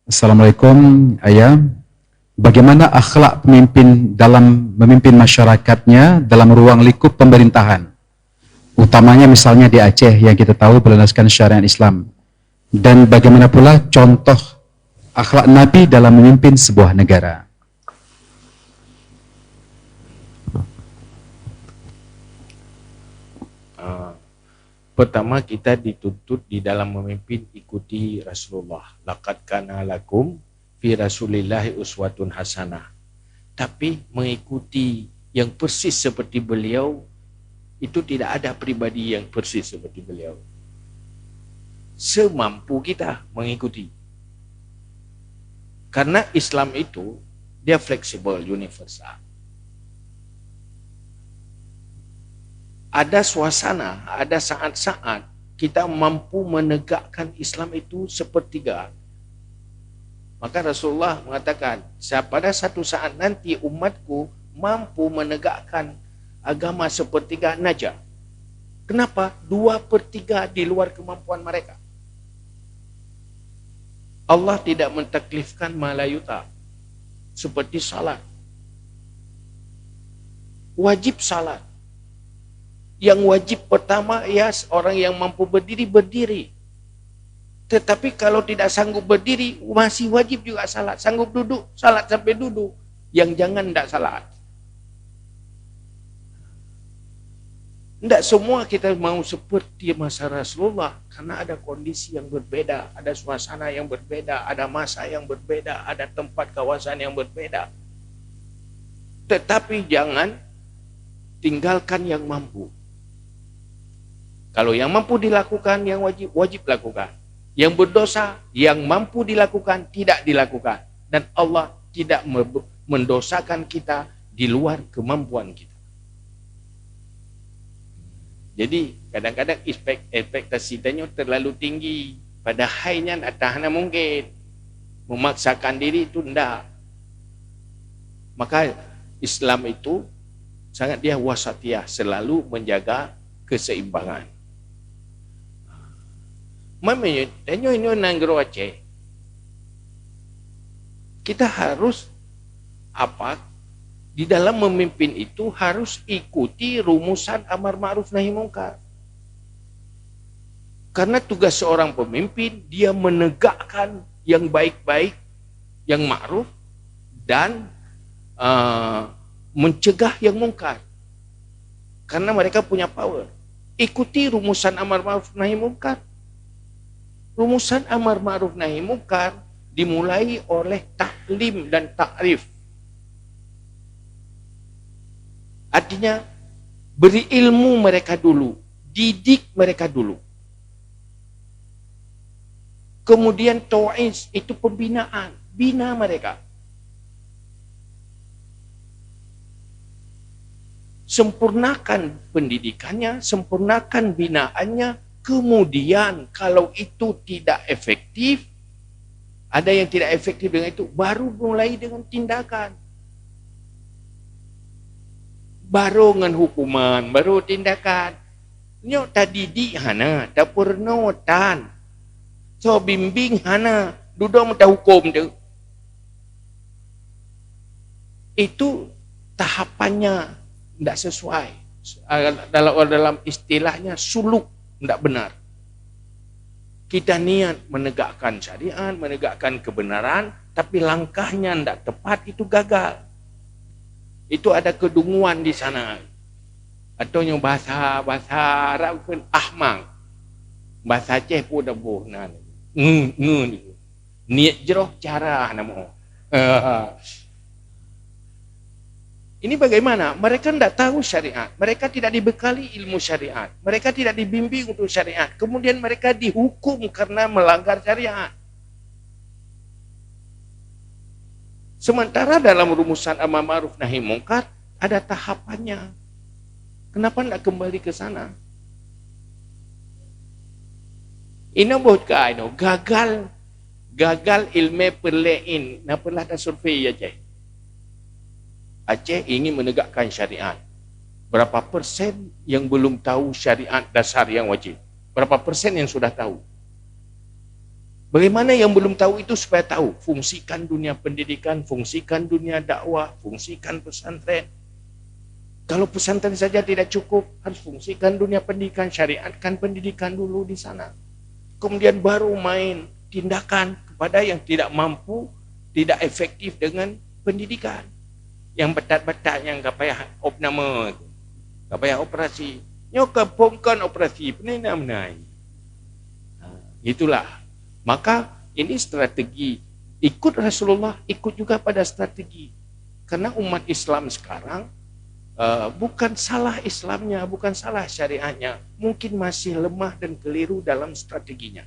Assalamualaikum, Ayah. Bagaimana akhlak pemimpin dalam memimpin masyarakatnya dalam ruang lingkup pemerintahan? Utamanya misalnya di Aceh yang kita tahu berlandaskan syariat Islam. Dan bagaimana pula contoh akhlak Nabi dalam memimpin sebuah negara? Pertama, kita dituntut di dalam memimpin ikuti Rasulullah. Laqad kana lakum fi Rasulillahi uswatun hasanah. Tapi mengikuti yang persis seperti beliau, itu tidak ada pribadi yang persis seperti beliau. Semampu kita mengikuti. Karena Islam itu, dia fleksibel, universal. Ada suasana, ada saat-saat kita mampu menegakkan Islam itu sepertiga. Maka Rasulullah mengatakan, pada satu saat nanti umatku mampu menegakkan agama sepertiga naja. Kenapa? 2/3 di luar kemampuan mereka. Allah tidak mentaklifkan malayuta seperti salat. Wajib salat. Yang wajib pertama ya orang yang mampu berdiri, berdiri. Tetapi kalau tidak sanggup berdiri, masih wajib juga salat. Sanggup duduk, salat sampai duduk. Yang jangan tidak salat. Tidak semua kita mau seperti masa Rasulullah. Karena ada kondisi yang berbeda, ada suasana yang berbeda, ada masa yang berbeda, ada tempat kawasan yang berbeda. Tetapi jangan tinggalkan yang mampu. Kalau yang mampu dilakukan, yang wajib lakukan. Yang berdosa, yang mampu dilakukan, tidak dilakukan. Dan Allah tidak mendosakan kita di luar kemampuan kita. Jadi kadang-kadang ekspektasi kita terlalu tinggi. Padahalnya tak tahan mungkin. Memaksakan diri itu tidak. Maka Islam itu sangat dia wasatiyah, selalu menjaga keseimbangan. Mamanya, tanyo ini nanggro Aceh. Kita harus apa? Di dalam memimpin itu harus ikuti rumusan amar ma'ruf nahi mungkar. Karena tugas seorang pemimpin dia menegakkan yang baik-baik, yang ma'ruf dan mencegah yang mungkar. Karena mereka punya power. Ikuti rumusan amar ma'ruf nahi mungkar. Rumusan amar ma'ruf nahi mungkar dimulai oleh taklim dan takrif. Artinya beri ilmu mereka dulu, didik mereka dulu. Kemudian tau'iz itu pembinaan, bina mereka. Sempurnakan pendidikannya, sempurnakan binaannya. Kemudian kalau itu tidak efektif, ada yang tidak efektif dengan itu, baru mulai dengan tindakan. Baru dengan hukuman, baru tindakan. Nyok tadi di hana, tak pernah tan. So bimbing hana, duduk minta hukum tu. Itu tahapannya tidak sesuai. Dalam istilahnya suluk. Tidak benar. Kita niat menegakkan syariat, menegakkan kebenaran, tapi langkahnya tidak tepat, itu gagal. Itu ada kedunguan di sana. Atau yang bahasa Arab pun ahmang. Bahasa Aceh pun dah bohnan. Niat jeroh cara nama. Ini bagaimana? Mereka tidak tahu syariat. Mereka tidak dibekali ilmu syariat. Mereka tidak dibimbing untuk syariat. Kemudian mereka dihukum karena melanggar syariat. Sementara dalam rumusan amar ma'ruf nahi mungkar ada tahapannya. Kenapa tidak kembali ke sana? Ini bukan gagal ilmu perlein. Napalah ada survei aja. Aceh ingin menegakkan syariat. Berapa persen yang belum tahu syariat dasar yang wajib? Berapa persen yang sudah tahu? Bagaimana yang belum tahu itu supaya tahu? Fungsikan dunia pendidikan, fungsikan dunia dakwah, fungsikan pesantren. Kalau pesantren saja tidak cukup, harus fungsikan dunia pendidikan, syariatkan pendidikan dulu di sana. Kemudian baru main tindakan kepada yang tidak mampu, tidak efektif dengan pendidikan. Yang betat-betat, yang gak payah opname, gak payah operasi. Nyoka pongkan operasi, penenam-nai. Itulah. Maka ini strategi. Ikut Rasulullah, ikut juga pada strategi. Karena umat Islam sekarang bukan salah Islamnya, bukan salah syariatnya. Mungkin masih lemah dan keliru dalam strateginya.